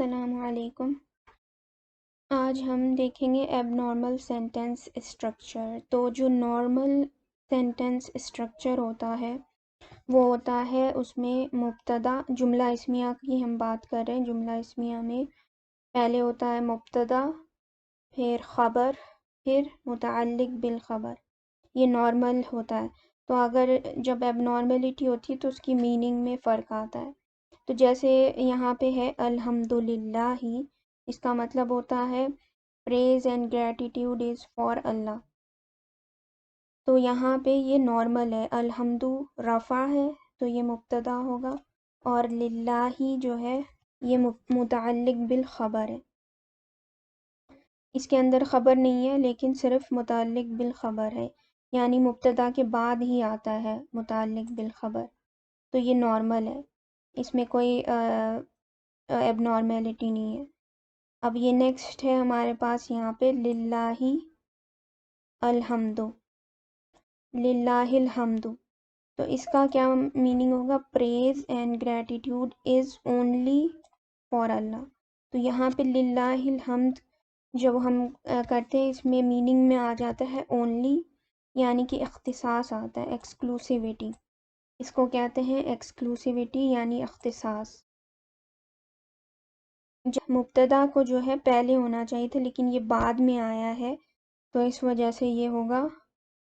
السلام علیکم۔ آج ہم دیکھیں گے ایب نارمل سینٹینس اسٹرکچر۔ تو جو نارمل سینٹینس اسٹرکچر ہوتا ہے وہ ہوتا ہے اس میں مبتدا، جملہ اسمیہ کی ہم بات کر رہے ہیں۔ جملہ اسمیہ میں پہلے ہوتا ہے مبتدا، پھر خبر، پھر متعلق بالخبر۔ یہ نارمل ہوتا ہے۔ تو اگر جب ایب نارملٹی ہوتی ہے تو اس کی میننگ میں فرق آتا ہے۔ تو جیسے یہاں پہ ہے الحمدللہ ہی، اس کا مطلب ہوتا ہے praise and gratitude is for Allah. تو یہاں پہ یہ نارمل ہے، الحمد رفع ہے تو یہ مبتدا ہوگا، اور للہ جو ہے یہ متعلق بالخبر ہے۔ اس کے اندر خبر نہیں ہے لیکن صرف متعلق بالخبر ہے، یعنی مبتدا کے بعد ہی آتا ہے متعلق بالخبر۔ تو یہ نارمل ہے، اس میں کوئی ایب نارمیلٹی نہیں ہے۔ اب یہ نیکسٹ ہے ہمارے پاس یہاں پہ للہ الحمد، للہ الحمد۔ تو اس کا کیا میننگ ہوگا؟ Praise and gratitude is only for Allah. تو یہاں پہ للہ الحمد جب ہم کرتے ہیں اس میں میننگ میں آ جاتا ہے اونلی، یعنی کہ اختصاص آتا ہے، ایکسکلوسیوٹی۔ اس کو کہتے ہیں ایکسکلوسیوٹی یعنی اختصاص۔ مبتدا کو جو ہے پہلے ہونا چاہیے تھا لیکن یہ بعد میں آیا ہے تو اس وجہ سے یہ ہوگا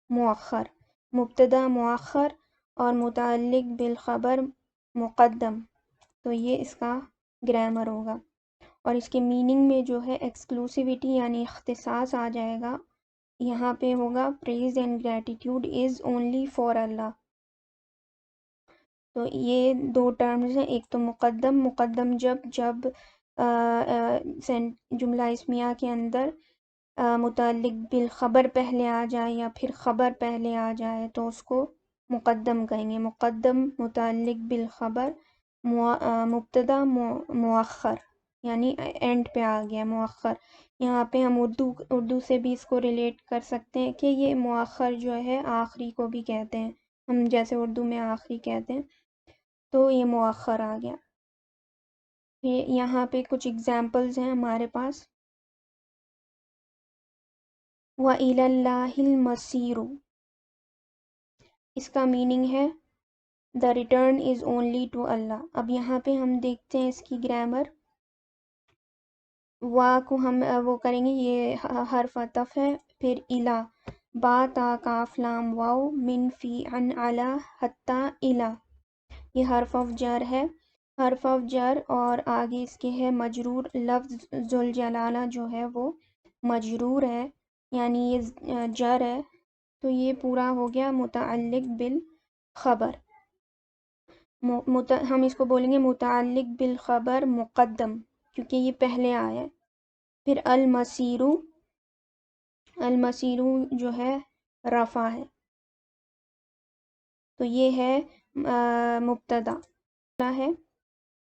مؤخر۔ مبتدا مؤخر اور متعلق بالخبر مقدم، تو یہ اس کا گرامر ہوگا۔ اور اس کے میننگ میں جو ہے ایکسکلوسیوٹی یعنی اختصاص آ جائے گا۔ یہاں پہ ہوگا praise and gratitude is only for Allah. تو یہ دو ٹرمز ہیں، ایک تو مقدم جب جملہ اسمیہ کے اندر متعلق بالخبر پہلے آ جائے یا پھر خبر پہلے آ جائے تو اس کو مقدم کہیں گے۔ مقدم متعلق بالخبر، مبتدا مؤخر یعنی اینڈ پہ آ گیا مؤخر۔ یہاں پہ ہم اردو سے بھی اس کو ریلیٹ کر سکتے ہیں کہ یہ مؤخر جو ہے آخری کو بھی کہتے ہیں، ہم جیسے اردو میں آخری کہتے ہیں تو یہ مؤخر آ گیا۔ یہاں پہ کچھ ایگزامپلز ہیں ہمارے پاس۔ وَإِلَى اللَّهِ الْمَصِيرُ، اس کا میننگ ہے the return is only to اللہ۔ اب یہاں پہ ہم دیکھتے ہیں اس کی گرامر۔ وا کو ہم وہ کریں گے، یہ حرف عطف ہے، پھر الا، با تا کاف لام واو، من فی عن علی حتی الا، یہ حرف آف جر ہے۔ حرف آف جر اور آگے اس کے ہے مجرور، لفظ ذوالجلالہ جو ہے وہ مجرور ہے یعنی یہ جر ہے، تو یہ پورا ہو گیا متعلق بالخبر۔ ہم اس کو بولیں گے متعلق بالخبر مقدم کیونکہ یہ پہلے آیا ہے۔ پھر المسیرو، المسیرو جو ہے رفع ہے، تو یہ ہے مبتدا ہے۔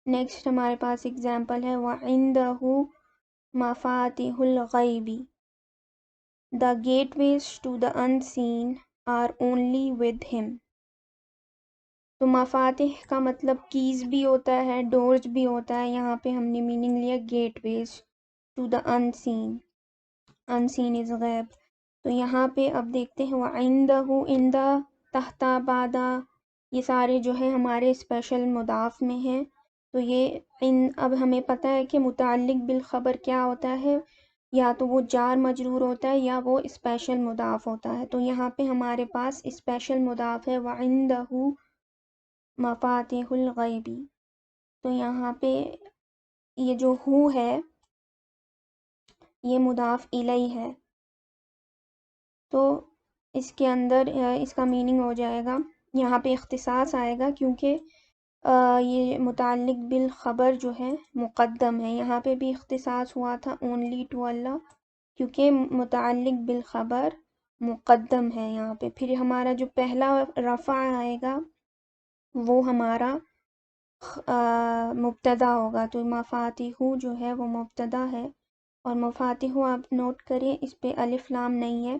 نیکسٹ ہمارے پاس اگزامپل ہے وَعِندَهُ مَفَاتِحُ الْغَيْبِ، the gateways to the unseen are only with him۔ تو مفاتح کا مطلب کیز بھی ہوتا ہے، ڈورز بھی ہوتا ہے۔ یہاں پہ ہم نے میننگ لیا gateways to the unseen, unseen is غیب۔ تو یہاں پہ اب دیکھتے ہیں وَعِندَهُ، عندہ، تحت، بعد، یہ سارے جو ہے ہمارے اسپیشل مضاف میں ہیں۔ تو یہ اب ہمیں پتہ ہے کہ متعلق بالخبر کیا ہوتا ہے، یا تو وہ جار مجرور ہوتا ہے یا وہ اسپیشل مضاف ہوتا ہے۔ تو یہاں پہ ہمارے پاس اسپیشل مضاف ہے وَعِندَهُ مفاتح الغیبی۔ تو یہاں پہ یہ جو ہو ہے یہ مضاف الیہ ہے، تو اس کے اندر اس کا میننگ ہو جائے گا، یہاں پہ اختصاص آئے گا کیونکہ یہ متعلق بالخبر جو ہے مقدم ہے۔ یہاں پہ بھی اختصاص ہوا تھا اونلی ٹو اللہ کیونکہ متعلق بالخبر مقدم ہے یہاں پہ۔ پھر ہمارا جو پہلا رفع آئے گا وہ ہمارا مبتدا ہوگا، تو مفاتیح جو ہے وہ مبتدا ہے، اور مفاتیح آپ نوٹ کریں اس پہ الف لام نہیں ہے،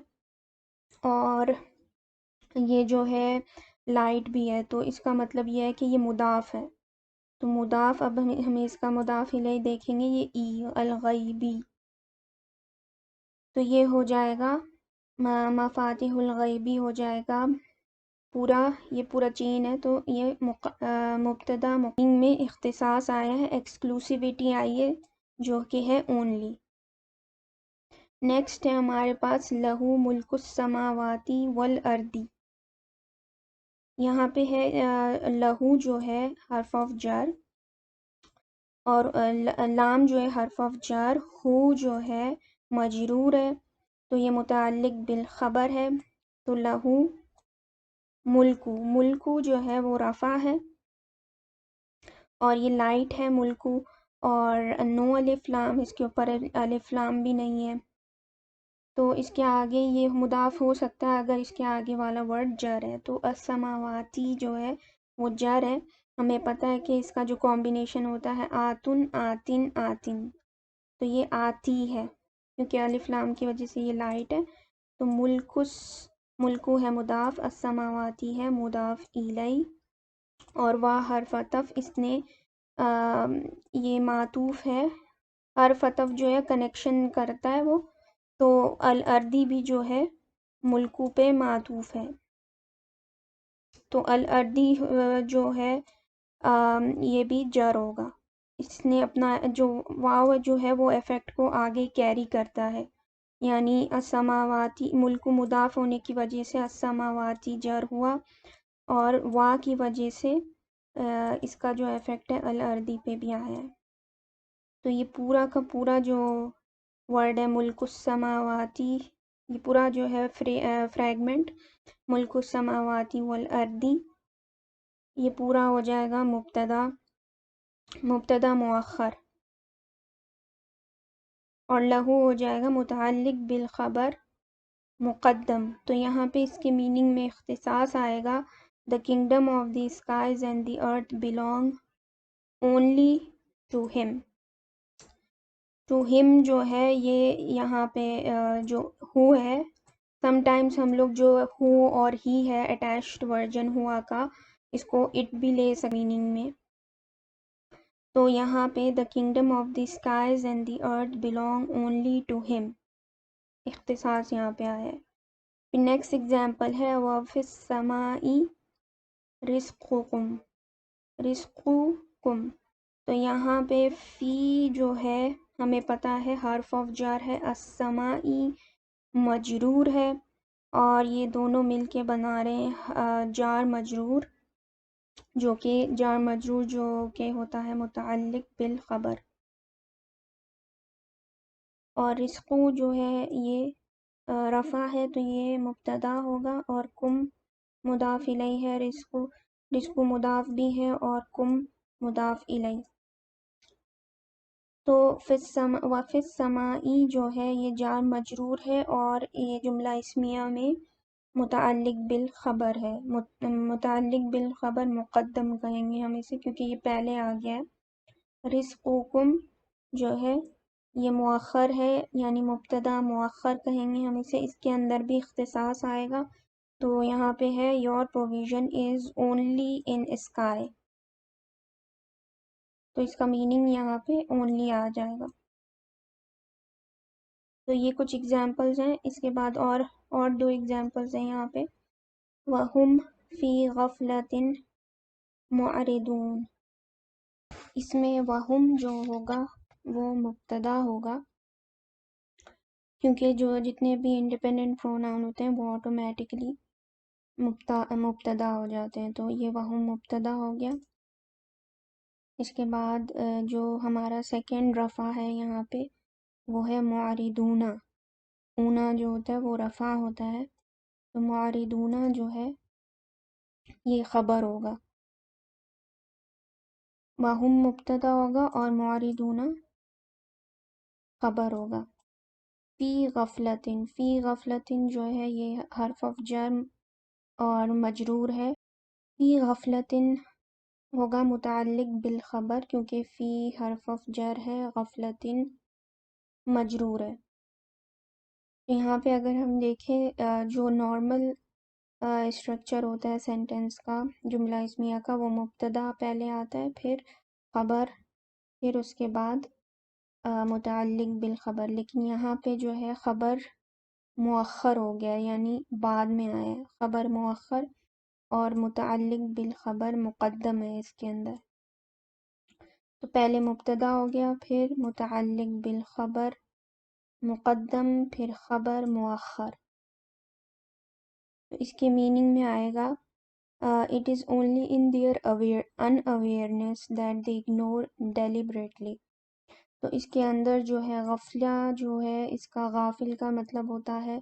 اور یہ جو ہے لائٹ بھی ہے، تو اس کا مطلب یہ ہے کہ یہ مضاف ہے۔ تو مضاف، اب ہمیں اس کا مضاف الیہ دیکھیں گے، یہ ای الغیبی، تو یہ ہو جائے گا مفاتیح الغیبی ہو جائے گا پورا، یہ پورا چین ہے، تو یہ مبتدا مقیم میں اختصاص آیا ہے، ایکسکلوسیوٹی آئی ہے جو کہ ہے اونلی۔ نیکسٹ ہے ہمارے پاس لہو ملک السماواتی والارضی، یہاں پہ ہے لہو جو ہے حرف آف جر، اور لام جو ہے حرف آف جر، ہو جو ہے مجرور ہے، تو یہ متعلق بالخبر ہے، تو لہو ملکو، ملکو جو ہے وہ رفع ہے، اور یہ لائٹ ہے ملکو، اور نو الف لام، اس کے اوپر الف لام بھی نہیں ہے، تو اس کے آگے یہ مضاف ہو سکتا ہے اگر اس کے آگے والا ورڈ جر ہے، تو السماواتی جو ہے وہ جر ہے، ہمیں پتہ ہے کہ اس کا جو کمبینیشن ہوتا ہے آتن آتن آتن، تو یہ آتی ہے کیونکہ الف لام کی وجہ سے یہ لائٹ ہے، تو ملکو ہے مضاف، السماواتی ہے مضاف الیہ، اور واہ حرف عطف، اس نے یہ معطوف ہے، حرف عطف جو ہے کنیکشن کرتا ہے وہ، تو الارضی بھی جو ہے ملکو پہ معطوف ہے، تو الارضی جو ہے یہ بھی جر ہوگا، اس نے اپنا جو واو جو ہے وہ افیکٹ کو آگے کیری کرتا ہے، یعنی السماواتی ملکو مضاف ہونے کی وجہ سے السماواتی جر ہوا، اور وا کی وجہ سے اس کا جو افیکٹ ہے الارضی پہ بھی آیا ہے، تو یہ پورا کا پورا جو ورڈ ہے ملک السماواتی، یہ پورا جو ہے فریگمنٹ ملک السماواتی والارضی، یہ پورا ہو جائے گا مبتدا مؤخر، اور لہو ہو جائے گا متعلق بالخبر مقدم، تو یہاں پہ اس کے میننگ میں اختصاص آئے گا، the kingdom of the skies and the earth belong only to him، to him جو ہے یہ یہاں پہ جو ہو ہے، سم ٹائمز ہم لوگ جو ہو اور ہی ہے اٹیچڈ ورژن ہوا کا، اس کو اٹ بھی لے سکتے میننگ میں، تو یہاں پہ دا kingdom of the skies and the earth belong only to him، اختصاص یہاں پہ آیا ہے۔ پھر نیکسٹ ایگزامپل ہے وَفِي السَّمَاءِ رِزْقُكُمْ، رِزْقُكُمْ، تو یہاں پہ فی جو ہے ہمیں پتہ ہے حرف آف جر ہے، السمائی مجرور ہے، اور یہ دونوں مل کے بنا رہے ہیں جار مجرور، جو کہ جار مجرور جو کہ ہوتا ہے متعلق بالخبر، اور رزقو جو ہے یہ رفع ہے تو یہ مبتدا ہوگا، اور کم مضاف الیہ ہے، رزقو مضاف بھی ہے اور کم مضاف الیہ، تو وفی السمائی جو ہے یہ جار مجرور ہے، اور یہ جملہ اسمیہ میں متعلق بالخبر ہے، متعلق بالخبر مقدم کہیں گے ہم اسے کیونکہ یہ پہلے آ گیا ہے، رزقکم جو ہے یہ مؤخر ہے، یعنی مبتدا مؤخر کہیں گے ہم اسے، اس کے اندر بھی اختصاص آئے گا، تو یہاں پہ ہے your provision is only in sky، تو اس کا میننگ یہاں پہ اونلی آ جائے گا، تو یہ کچھ ایگزامپلز ہیں، اس کے بعد اور دو ایگزامپلز ہیں یہاں پہ، وَهُمْ فِي غَفْلَةٍ مُعْرِضُونَ، اس میں وَهُمْ جو ہوگا وہ مبتدا ہوگا، کیونکہ جو جتنے بھی انڈیپینڈنٹ پروناؤن ہوتے ہیں وہ آٹومیٹکلی مبتدا ہو جاتے ہیں، تو یہ وَهُمْ مبتدا ہو گیا، اس کے بعد جو ہمارا سیکنڈ رفع ہے یہاں پہ وہ ہے معرضون، اونا جو ہوتا ہے وہ رفع ہوتا ہے، تو معرضون جو ہے یہ خبر ہوگا، وَهُمْ مبتدا ہوگا اور معرضون خبر ہوگا، فی غفلتن، فی غفلتن جو ہے یہ حرف آف جر اور مجرور ہے، فی غفلتن ہوگا متعلق بالخبر کیونکہ فی حرف آف جر ہے، غفلتن مجرور ہے، یہاں پہ اگر ہم دیکھیں جو نارمل اسٹرکچر ہوتا ہے سینٹنس کا، جملہ اسمیہ کا، وہ مبتدا پہلے آتا ہے، پھر خبر، پھر اس کے بعد متعلق بالخبر، لیکن یہاں پہ جو ہے خبر مؤخر ہو گیا، یعنی بعد میں آیا ہے، خبر مؤخر، اور متعلق بالخبر مقدم ہے اس کے اندر. تو پہلے مبتدا ہو گیا، پھر متعلق بالخبر مقدم، پھر خبر مؤخر. تو اس کے میننگ میں آئے گا it is only in their unawareness that they ignore deliberately. تو اس کے اندر جو ہے غفلہ جو ہے، اس کا غافل کا مطلب ہوتا ہے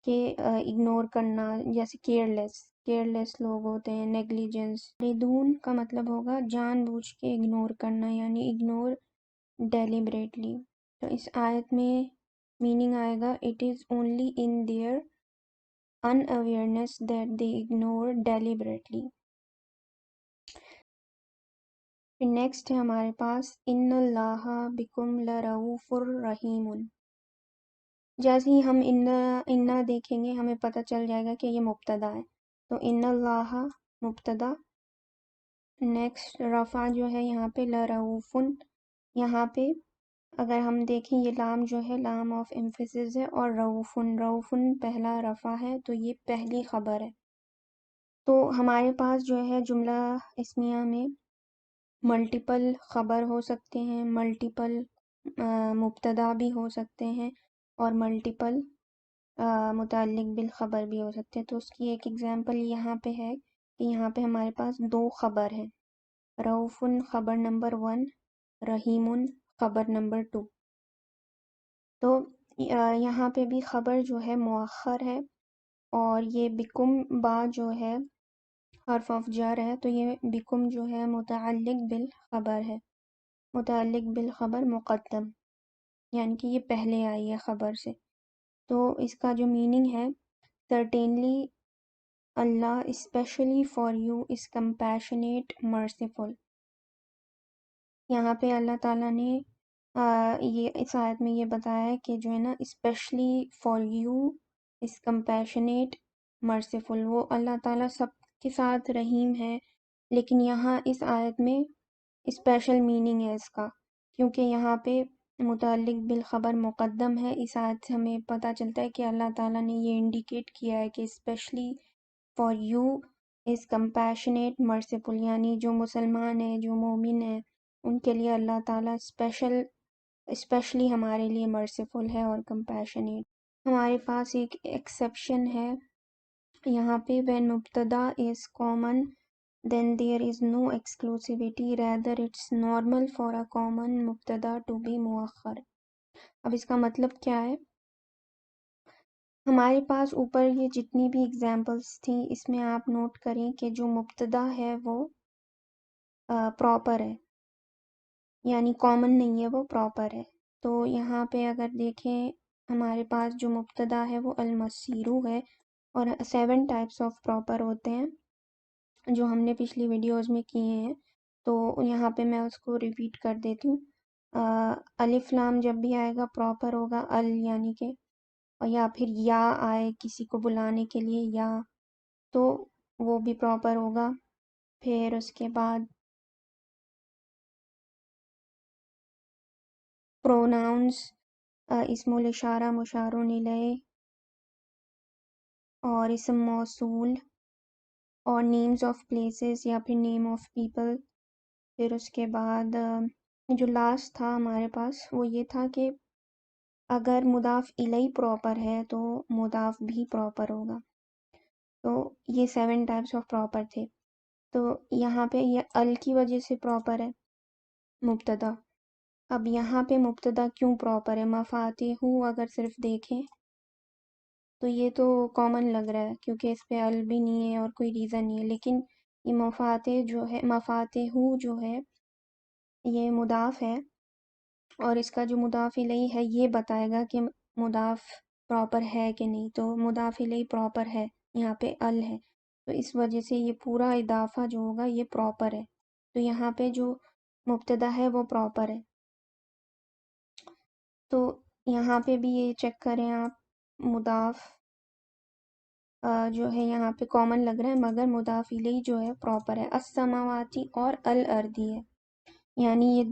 کہ اگنور کرنا، جیسے کیئرلیس لوگ ہوتے ہیں، نیگلیجنس. ریدون کا مطلب ہوگا جان بوجھ کے اگنور کرنا، یعنی اگنور ڈیلیبریٹلی. تو اس آیت میں میننگ آئے گا it is only in their unawareness that they ignore deliberately. پھر نیکسٹ ہے ہمارے پاس ان اللہ بکم لرؤوف الرحیم. جیسے ہی ہم انا دیکھیں گے ہمیں پتہ چل جائے گا کہ یہ مبتدا ہے. تو ان اللہ مبتدا، نیکسٹ رفع جو ہے یہاں پہ لرؤوف، یہاں پہ اگر ہم دیکھیں یہ لام جو ہے لام آف ایمفیسس ہے، اور رؤوفن پہلا رفع ہے، تو یہ پہلی خبر ہے. تو ہمارے پاس جو ہے جملہ اسمیہ میں ملٹیپل خبر ہو سکتے ہیں، ملٹیپل مبتدا بھی ہو سکتے ہیں، اور ملٹیپل متعلق بالخبر بھی ہو سکتے ہیں. تو اس کی ایک ایگزامپل یہاں پہ ہے کہ یہاں پہ ہمارے پاس دو خبر ہیں، رؤوفن خبر نمبر 1، رحیم خبر نمبر 2. تو یہاں پہ بھی خبر جو ہے مؤخر ہے، اور یہ بکم با جو ہے حرف آف جر ہے، تو یہ بکم جو ہے متعلق بالخبر ہے، متعلق بالخبر مقدم، یعنی کہ یہ پہلے آئی ہے خبر سے. تو اس کا جو میننگ ہے certainly Allah especially for you is compassionate merciful. یہاں پہ اللہ تعالیٰ نے یہ اس آیت میں یہ بتایا ہے کہ جو ہے نا especially for you is compassionate merciful، وہ اللہ تعالیٰ سب کے ساتھ رحیم ہے. لیکن یہاں اس آیت میں اسپیشل میننگ ہے اس کا، کیونکہ یہاں پہ متعلق بالخبر مقدم ہے. اس آیت سے ہمیں پتہ چلتا ہے کہ اللہ تعالیٰ نے یہ انڈیکیٹ کیا ہے کہ specially for you is compassionate merciful, یعنی جو مسلمان ہیں، جو مومن ہیں، ان کے لیے اللہ تعالیٰ اسپیشلی ہمارے لیے مرسیفل ہے اور کمپیشنیٹ. ہمارے پاس ایک ایکسیپشن ہے یہاں پہ when مبتدا is common then there is no exclusivity, rather it's normal for a common مبتدا to be مؤخر. اب اس کا مطلب کیا ہے؟ ہمارے پاس اوپر یہ جتنی بھی اگزامپلس تھیں اس میں آپ نوٹ کریں کہ جو مبتدا ہے وہ پراپر ہے، یعنی کامن نہیں ہے، وہ پراپر ہے. تو یہاں پہ اگر دیکھیں ہمارے پاس جو مبتدا ہے وہ المسیرو ہے، اور 7 ٹائپس آف پراپر ہوتے ہیں جو ہم نے پچھلی ویڈیوز میں کیے ہیں. تو یہاں پہ میں اس کو ریپیٹ کر دیتی ہوں. الف لام جب بھی آئے گا پراپر ہوگا، یعنی کہ، اور یا پھر یا آئے کسی کو بلانے کے لیے یا، تو وہ بھی پراپر ہوگا. پھر اس کے بعد پروناؤنس، اسم الاشارہ، مشار الیہ، اور اسم موصول، اور نیمز آف پلیسز یا پھر نیم آف پیپل. پھر اس کے بعد جو لاسٹ تھا ہمارے پاس وہ یہ تھا کہ اگر مضاف الیہ پراپر ہے تو مضاف بھی پراپر ہوگا. تو یہ 7 ٹائپس آف پراپر تھے. تو یہاں پہ یہ ال کی وجہ سے پراپر ہے مبتدا. اب یہاں پہ مبتدا کیوں پراپر ہے؟ مفاتیح اگر صرف دیکھیں تو یہ تو کامن لگ رہا ہے کیونکہ اس پہ ال بھی نہیں ہے اور کوئی ریزن نہیں ہے، لیکن یہ مفاتیح جو ہے یہ مضاف ہے، اور اس کا جو مضاف الیہ ہے یہ بتائے گا کہ مضاف پراپر ہے کہ نہیں. تو مضاف الیہ پراپر ہے، یہاں پہ ال ہے، تو اس وجہ سے یہ پورا اضافہ جو ہوگا یہ پراپر ہے. تو یہاں پہ جو مبتدا ہے وہ پراپر ہے. تو یہاں پہ بھی یہ چیک کریں آپ، مضاف جو ہے یہاں پہ کامن لگ رہا ہے مگر مضاف الیہ جو ہے پراپر ہے. السماواتی اور الارضی ہے. یعنی یہ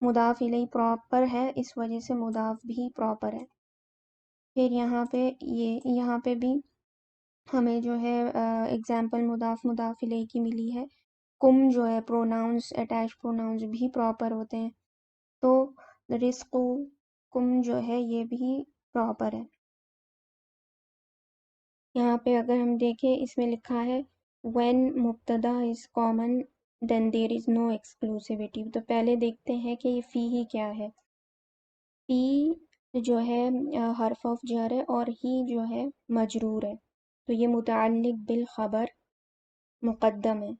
مضاف الیہ پراپر ہے، اس وجہ سے مضاف بھی پراپر ہے۔ پھر یہاں پہ بھی ہمیں جو ہے اگزامپل مضاف الیہ کی ملی ہے۔ کم جو ہے پروناؤنس، اٹیچ پروناؤنس بھی پراپر ہوتے ہیں، تو رزق کم جو ہے یہ بھی پراپر ہے۔ یہاں پہ اگر ہم دیکھیں اس میں لکھا ہے when مبتدا is common then there is no exclusivity، تو پہلے دیکھتے ہیں کہ یہ فی ہی کیا ہے۔ فی جو ہے حرف آف جر ہے اور ہی جو ہے مجرور ہے، تو یہ متعلق بالخبر مقدم ہے۔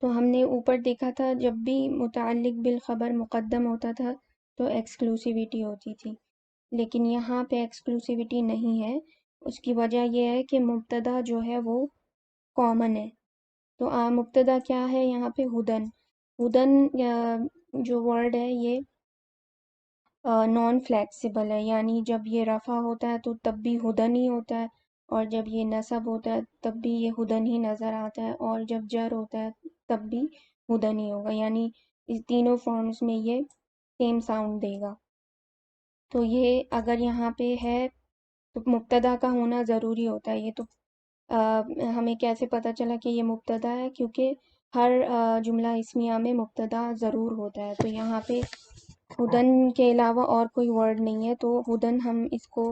تو ہم نے اوپر دیکھا تھا جب بھی متعلق بالخبر مقدم ہوتا تھا تو ایکسکلوسیوٹی ہوتی تھی، لیکن یہاں پہ ایکسکلوسیوٹی نہیں ہے۔ اس کی وجہ یہ ہے کہ مبتدا جو ہے وہ کامن ہے۔ تو مبتدا کیا ہے یہاں پہ؟ ہدن۔ ہدن جو ورڈ ہے یہ نان فلیکسیبل ہے، یعنی جب یہ رفع ہوتا ہے تو تب بھی ہدن ہی ہوتا ہے، اور جب یہ نصب ہوتا ہے تب بھی یہ ہدن ہی نظر آتا ہے، اور جب جر ہوتا ہے تب بھی ہدن ہی ہوگا، یعنی اس تینوں فارمز میں یہ سیم ساؤنڈ دے گا۔ تو یہ اگر یہاں پہ ہے تو مبتدا کا ہونا ضروری ہوتا ہے۔ یہ تو ہمیں کیسے پتہ چلا کہ یہ مبتدا ہے؟ کیونکہ ہر جملہ اسمیہ میں مبتدا ضرور ہوتا ہے۔ تو یہاں پہ ہدن کے علاوہ اور کوئی ورڈ نہیں ہے، تو ہدن ہم اس کو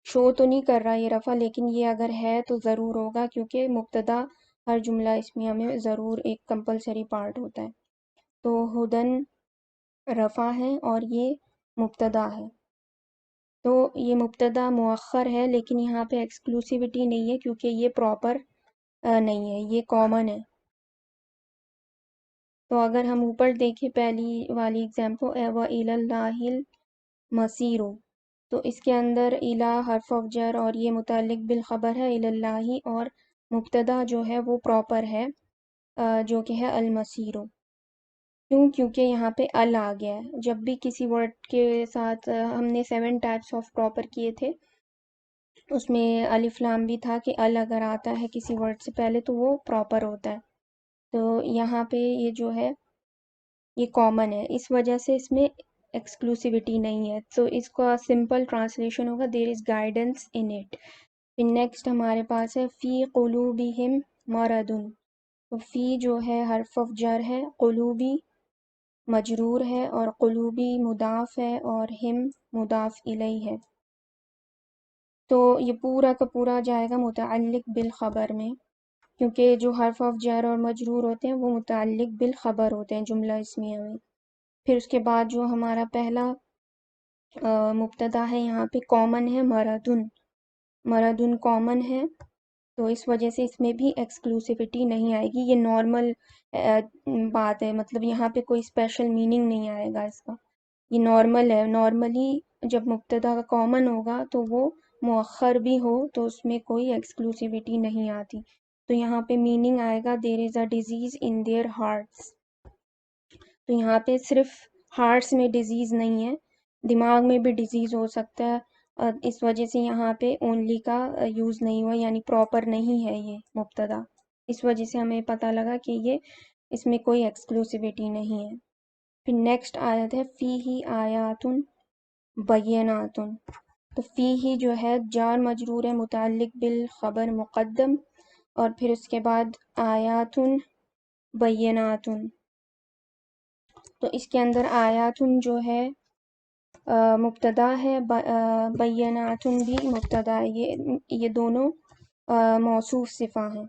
شو تو نہیں کر رہا یہ رفع، لیکن یہ اگر ہے تو ضرور ہوگا، کیونکہ مبتدا ہر جملہ اسمیہ میں ضرور ایک کمپلسری پارٹ ہوتا ہے۔ تو ہدن رفع ہے اور یہ مبتدا ہے، تو یہ مبتدا مؤخر ہے، لیکن یہاں پہ ایکسکلوسیوٹی نہیں ہے کیونکہ یہ پراپر نہیں ہے، یہ کامن ہے۔ تو اگر ہم اوپر دیکھیں پہلی والی ایگزامپل وَإِلَى اللَّهِ الْمَصِيرُ، تو اس کے اندر الہ حرف آف جر اور یہ متعلق بالخبر ہے الی اللہ، اور مبتدا جو ہے وہ پراپر ہے جو کہ ہے المصیر۔ کیوں؟ کیونکہ یہاں پہ ال آ گیا ہے۔ جب بھی کسی ورڈ کے ساتھ ہم نے 7 ٹائپس آف پراپر کیے تھے، اس میں الف لام بھی تھا کہ ال اگر آتا ہے کسی ورڈ سے پہلے تو وہ پراپر ہوتا ہے۔ تو یہاں پہ یہ جو ہے یہ کامن ہے، اس وجہ سے اس میں ایکسکلوسیوٹی نہیں ہے۔ تو اس کا سمپل ٹرانسلیشن ہوگا دیر از گائیڈنس ان اٹ۔ پھر نیکسٹ ہمارے پاس ہے فی قلوبہم مرض، تو فی جو ہے حرف آف جر ہے، قلوبی مجرور ہے، اور قلوبی مضاف ہے، اور ہم مضاف الیہ ہے۔ تو یہ پورا کا پورا جائے گا متعلق بالخبر میں، کیونکہ جو حرف آف جر اور مجرور ہوتے ہیں وہ متعلق بالخبر ہوتے ہیں جملہ اسمیہ میں۔ پھر اس کے بعد جو ہمارا پہلا مبتدا ہے یہاں پہ کامن ہے، مردن۔ مردن کامن ہے، تو اس وجہ سے اس میں بھی ایکسکلوسیوٹی نہیں آئے گی، یہ نارمل بات ہے، مطلب یہاں پہ کوئی اسپیشل میننگ نہیں آئے گا اس کا، یہ نارمل ہے۔ نارملی جب مبتدا کامن ہوگا تو وہ مؤخر بھی ہو تو اس میں کوئی ایکسکلوسیوٹی نہیں آتی۔ تو یہاں پہ میننگ آئے گا there is a disease in their hearts, تو یہاں پہ صرف ہارٹس میں ڈیزیز نہیں ہے، دماغ میں بھی ڈیزیز ہو سکتا ہے، اور اس وجہ سے یہاں پہ اونلی کا یوز نہیں ہوا، یعنی پراپر نہیں ہے یہ مبتدا، اس وجہ سے ہمیں پتہ لگا کہ یہ اس میں کوئی ایکسکلوسیوٹی نہیں ہے۔ پھر نیکسٹ آیت ہے فی ہی آیات بینات، تو فی ہی جو ہے جار مجرور ہے متعلق بالخبر مقدم، اور پھر اس کے بعد آیات بینات، تو اس کے اندر آیات جو ہے مبتدا ہے، بینات بھی مبتدا ہے، یہ دونوں موصوف صفہ ہیں،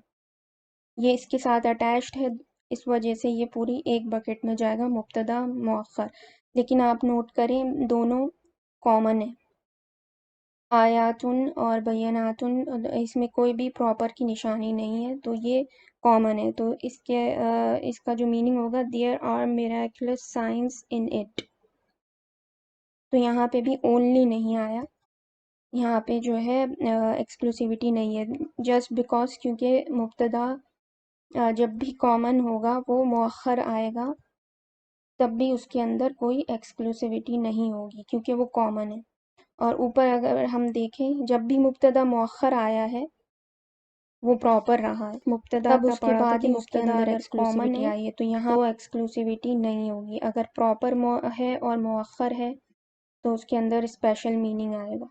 یہ اس کے ساتھ اٹیچڈ ہے، اس وجہ سے یہ پوری ایک بکٹ میں جائے گا مبتدا مؤخر۔ لیکن آپ نوٹ کریں دونوں کامن ہے، آیاتن اور بیناتن، اس میں کوئی بھی پراپر کی نشانی نہیں ہے، تو یہ کامن ہے، تو اس کا جو میننگ ہوگا there are miracles signs in it, تو یہاں پہ بھی اونلی نہیں آیا، یہاں پہ جو ہے ایکسکلوسیوٹی نہیں ہے، جسٹ بیکاز کیونکہ مبتدا جب بھی کامن ہوگا وہ مؤخر آئے گا تب بھی اس کے اندر کوئی ایکسکلوسیوٹی نہیں ہوگی کیونکہ وہ کامن ہے۔ اور اوپر اگر ہم دیکھیں جب بھی مبتدا مؤخر آیا ہے وہ پراپر رہا ہے. مبتدا تب کا اس کے پڑھا تھا بعد کہ ہی اس اس کے کے اندر اندر اگر کامن ایکسکلوسیوٹی ہے آئی ہے، تو یہاں تو ایکسکلوسیوٹی نہیں ہوگی. اگر پراپر ہے اور مؤخر ہے تو اس کے اندر اسپیشل میننگ آئے گا.